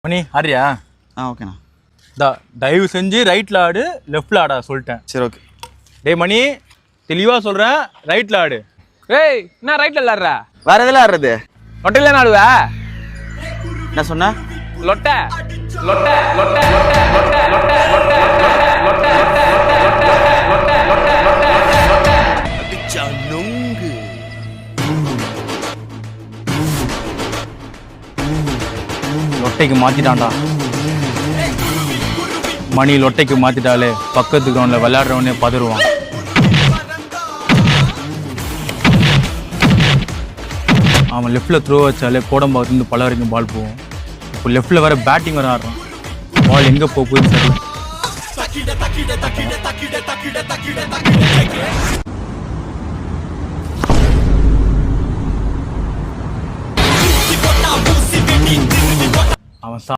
மணி ஆறியா? ஓகேண்ணா. தயவு செஞ்சு ரைட்ல ஆடு, லெஃப்ட்ல ஆடா சொல்லிட்டேன். சரி ஓகே. டேய் மணி, தெளிவா சொல்றேன், ரைட்ல ஆடு. ஏய் என்ன ரைட்ல விளாடுற? வேற எதுல ஆடுறது? லொட்டையில ஆடுவ? என்ன சொன்ன? லொட்டை லொட்டை லொட்டை லொட்டை லொட்டை லொட்டை லொட்டை லொட்டை லொட்டை லொட்டை லொட்டை அடிச்சா நொங்கு. லொட்டைக்கு மாத்திட்டான்டா மணி. லொட்டைக்கு மாத்திட்டாலே பக்கத்து கிரவுண்ட்ல விளையாடுறவனே பதறுவான். அவன் லெஃப்ட்ல த்ரோ வச்சாலே கோடம்பாக்கத்துலேருந்து பல வரைக்கும் பால் போகும். இப்போ லெஃப்ட்ல வேற பேட்டிங் வர ஆடுறான். பால் எங்க போகுதுன்னு தெரியல. அவன்